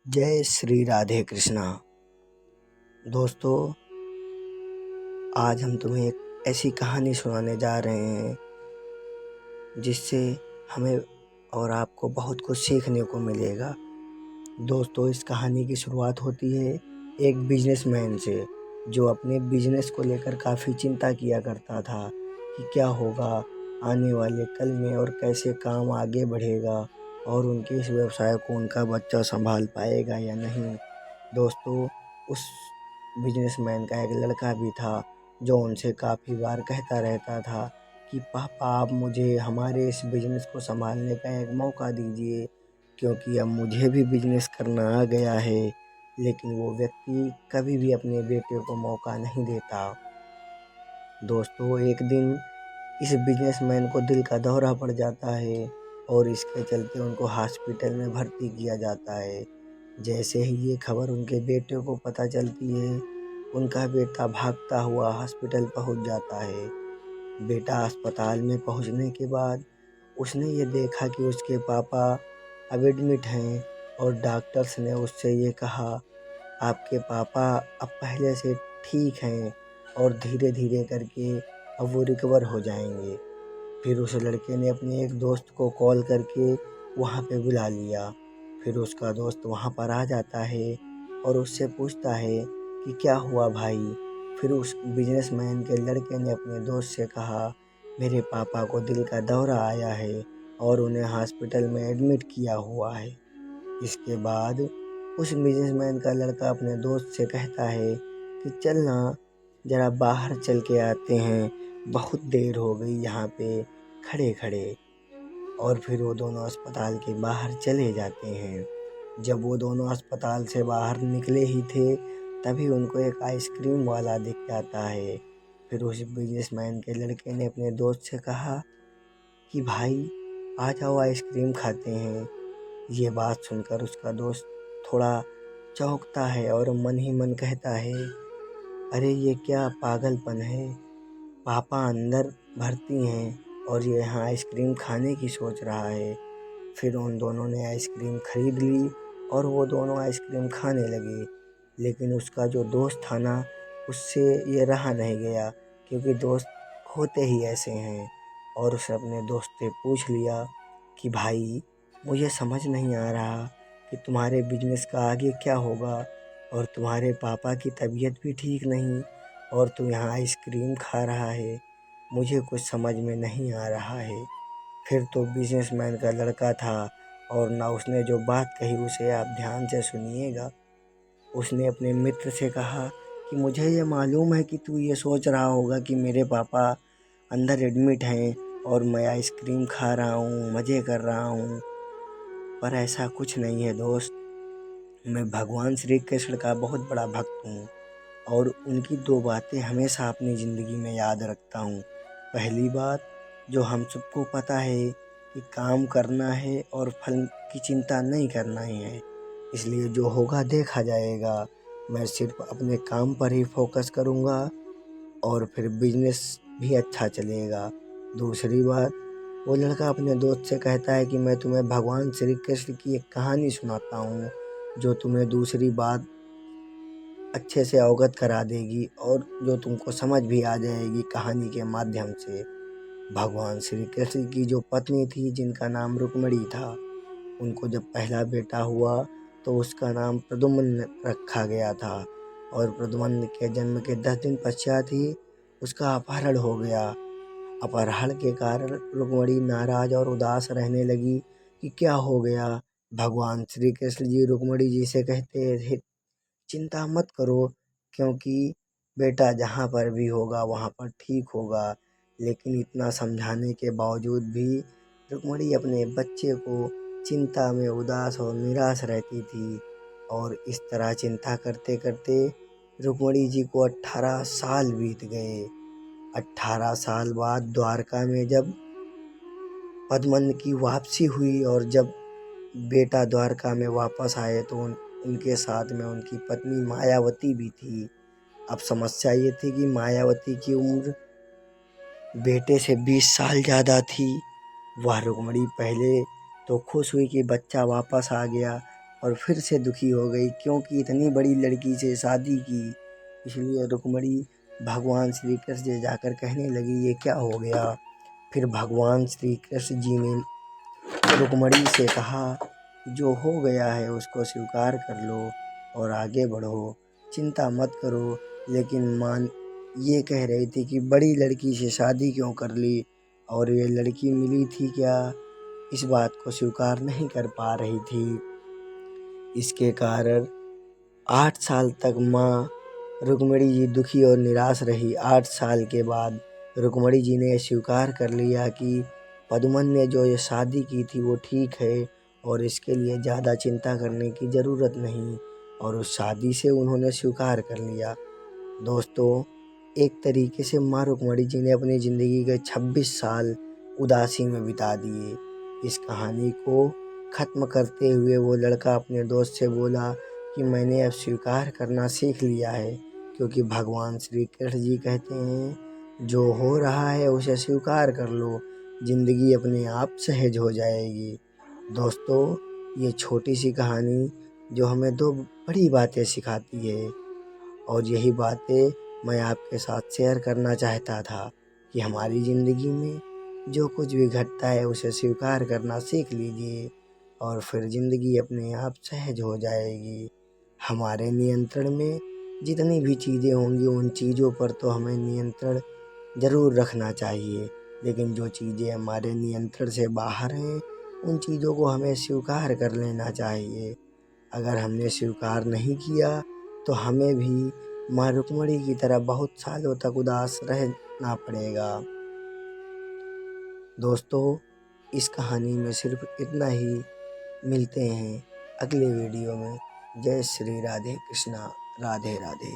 जय श्री राधे कृष्णा। दोस्तों, आज हम तुम्हें एक ऐसी कहानी सुनाने जा रहे हैं जिससे हमें और आपको बहुत कुछ सीखने को मिलेगा। दोस्तों, इस कहानी की शुरुआत होती है एक बिजनेसमैन से, जो अपने बिजनेस को लेकर काफ़ी चिंता किया करता था कि क्या होगा आने वाले कल में और कैसे काम आगे बढ़ेगा और उनके इस व्यवसाय को उनका बच्चा संभाल पाएगा या नहीं। दोस्तों, उस बिजनेसमैन का एक लड़का भी था जो उनसे काफ़ी बार कहता रहता था कि पापा, आप मुझे हमारे इस बिज़नेस को संभालने का एक मौका दीजिए, क्योंकि अब मुझे भी बिजनेस करना आ गया है। लेकिन वो व्यक्ति कभी भी अपने बेटे को मौका नहीं देता। दोस्तों, एक दिन इस बिजनेसमैन को दिल का दौरा पड़ जाता है और इसके चलते उनको हॉस्पिटल में भर्ती किया जाता है। जैसे ही ये खबर उनके बेटे को पता चलती है, उनका बेटा भागता हुआ हॉस्पिटल पहुंच जाता है। बेटा अस्पताल में पहुंचने के बाद उसने ये देखा कि उसके पापा अब एडमिट हैं और डॉक्टर्स ने उससे ये कहा, आपके पापा अब पहले से ठीक हैं और धीरे धीरे करके अब वो रिकवर हो जाएंगे। फिर उस लड़के ने अपने एक दोस्त को कॉल करके वहाँ पे बुला लिया। फिर उसका दोस्त वहाँ पर आ जाता है और उससे पूछता है कि क्या हुआ भाई। फिर उस बिजनेसमैन के लड़के ने अपने दोस्त से कहा, मेरे पापा को दिल का दौरा आया है और उन्हें हॉस्पिटल में एडमिट किया हुआ है। इसके बाद उस बिजनेसमैन का लड़का अपने दोस्त से कहता है कि चलना जरा बाहर चल के आते हैं, बहुत देर हो गई यहाँ पे खड़े खड़े। और फिर वो दोनों अस्पताल के बाहर चले जाते हैं। जब वो दोनों अस्पताल से बाहर निकले ही थे, तभी उनको एक आइसक्रीम वाला दिख जाता है। फिर उस बिजनेसमैन के लड़के ने अपने दोस्त से कहा कि भाई, आ जाओ आइसक्रीम खाते हैं। ये बात सुनकर उसका दोस्त थोड़ा चौंकता है और मन ही मन कहता है, अरे ये क्या पागलपन है, पापा अंदर भर्ती हैं और ये यहाँ आइसक्रीम खाने की सोच रहा है। फिर उन दोनों ने आइसक्रीम खरीद ली और वो दोनों आइसक्रीम खाने लगे। लेकिन उसका जो दोस्त था ना, उससे ये रहा नहीं गया, क्योंकि दोस्त होते ही ऐसे हैं। और उसने अपने दोस्त से पूछ लिया कि भाई, मुझे समझ नहीं आ रहा कि तुम्हारे बिजनेस का आगे क्या होगा, और तुम्हारे पापा की तबीयत भी ठीक नहीं और तू यहाँ आइसक्रीम खा रहा है, मुझे कुछ समझ में नहीं आ रहा है। फिर तो बिजनेसमैन का लड़का था और ना उसने जो बात कही उसे आप ध्यान से सुनिएगा। उसने अपने मित्र से कहा कि मुझे ये मालूम है कि तू ये सोच रहा होगा कि मेरे पापा अंदर एडमिट हैं और मैं आइसक्रीम खा रहा हूँ, मज़े कर रहा हूँ, पर ऐसा कुछ नहीं है दोस्त। मैं भगवान श्री कृष्ण का बहुत बड़ा भक्त हूँ और उनकी दो बातें हमेशा अपनी ज़िंदगी में याद रखता हूँ। पहली बात, जो हम सबको पता है कि काम करना है और फल की चिंता नहीं करना ही है, इसलिए जो होगा देखा जाएगा। मैं सिर्फ अपने काम पर ही फोकस करूँगा और फिर बिजनेस भी अच्छा चलेगा। दूसरी बात, वो लड़का अपने दोस्त से कहता है कि मैं तुम्हें भगवान श्री कृष्ण की एक कहानी सुनाता हूँ, जो तुम्हें दूसरी बात अच्छे से अवगत करा देगी और जो तुमको समझ भी आ जाएगी कहानी के माध्यम से। भगवान श्री कृष्ण की जो पत्नी थी, जिनका नाम रुक्मिणी था, उनको जब पहला बेटा हुआ तो उसका नाम प्रद्युम्न रखा गया था। और प्रद्युम्न के जन्म के 10 दिन पश्चात ही उसका अपहरण हो गया। अपहरण के कारण रुक्मिणी नाराज और उदास रहने लगी कि क्या हो गया। भगवान श्री कृष्ण जी रुक्मिणी जी से कहते थे, चिंता मत करो, क्योंकि बेटा जहाँ पर भी होगा वहाँ पर ठीक होगा। लेकिन इतना समझाने के बावजूद भी रुक्मिणी अपने बच्चे को चिंता में उदास और निराश रहती थी। और इस तरह चिंता करते करते रुक्मिणी जी को 18 साल बीत गए। 18 साल बाद द्वारका में जब पद्मन की वापसी हुई और जब बेटा द्वारका में वापस आए तो उनके साथ में उनकी पत्नी मायावती भी थी। अब समस्या ये थी कि मायावती की उम्र बेटे से 20 साल ज़्यादा थी। वह रुक्मिणी पहले तो खुश हुई कि बच्चा वापस आ गया, और फिर से दुखी हो गई, क्योंकि इतनी बड़ी लड़की से शादी की। इसलिए रुक्मिणी भगवान श्री कृष्ण से जाकर कहने लगी, ये क्या हो गया। फिर भगवान श्री कृष्ण जी ने रुक्मिणी से कहा, जो हो गया है उसको स्वीकार कर लो और आगे बढ़ो, चिंता मत करो। लेकिन मान ये कह रही थी कि बड़ी लड़की से शादी क्यों कर ली, और ये लड़की मिली थी क्या, इस बात को स्वीकार नहीं कर पा रही थी। इसके कारण 8 साल तक माँ रुक्मिणी जी दुखी और निराश रही। 8 साल के बाद रुक्मिणी जी ने स्वीकार कर लिया कि पद्मन ने जो ये शादी की थी वो ठीक है और इसके लिए ज़्यादा चिंता करने की ज़रूरत नहीं, और उस शादी से उन्होंने स्वीकार कर लिया। दोस्तों, एक तरीके से माँ रुक्मिणी जी ने अपनी ज़िंदगी के 26 साल उदासी में बिता दिए। इस कहानी को ख़त्म करते हुए वो लड़का अपने दोस्त से बोला कि मैंने अब स्वीकार करना सीख लिया है, क्योंकि भगवान श्री कृष्ण जी कहते हैं, जो हो रहा है उसे स्वीकार कर लो, ज़िंदगी अपने आप सहज हो जाएगी। दोस्तों, ये छोटी सी कहानी जो हमें 2 बड़ी बातें सिखाती है, और यही बातें मैं आपके साथ शेयर करना चाहता था कि हमारी ज़िंदगी में जो कुछ भी घटता है उसे स्वीकार करना सीख लीजिए, और फिर ज़िंदगी अपने आप सहज हो जाएगी। हमारे नियंत्रण में जितनी भी चीज़ें होंगी उन चीज़ों पर तो हमें नियंत्रण ज़रूर रखना चाहिए, लेकिन जो चीज़ें हमारे नियंत्रण से बाहर हैं उन चीज़ों को हमें स्वीकार कर लेना चाहिए। अगर हमने स्वीकार नहीं किया तो हमें भी माँ रुक्मिणी की तरह बहुत सालों तक उदास रहना पड़ेगा। दोस्तों, इस कहानी में सिर्फ इतना ही। मिलते हैं अगले वीडियो में। जय श्री राधे कृष्णा। राधे राधे।